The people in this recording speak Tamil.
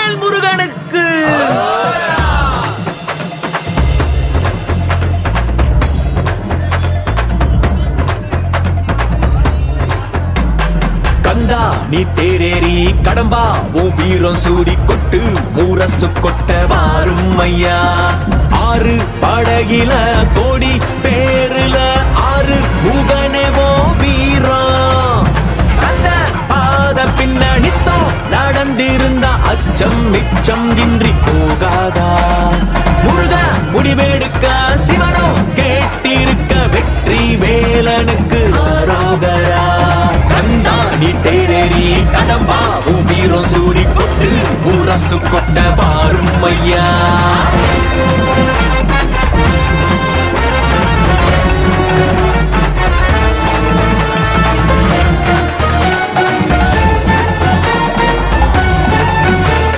வெற்றிவேல் முருகனுக்கு. கந்தா நீ தேரேறி கடம்பா உன் வீரம் சூடி கொட்டு முரசு கொட்ட வாரும் ஐயா. ஆறு படகில கோடி பேருல ஆறு முகனேவோ வீரம். அந்த பாத பின்னணித்தோ நடந்திருந்த அச்சம் மிச்சம் இன்றி போகாதா. முருக முடிவெடுக்க சிவனோ கேட்டிருக்க வெற்றி வேலனுக்கு ஆரோகரா. கந்தாணி தேரேறி கடம்பா உன் வீரம் சூடி கொட்டு முரசு கொட்ட வாரும் ஐயா.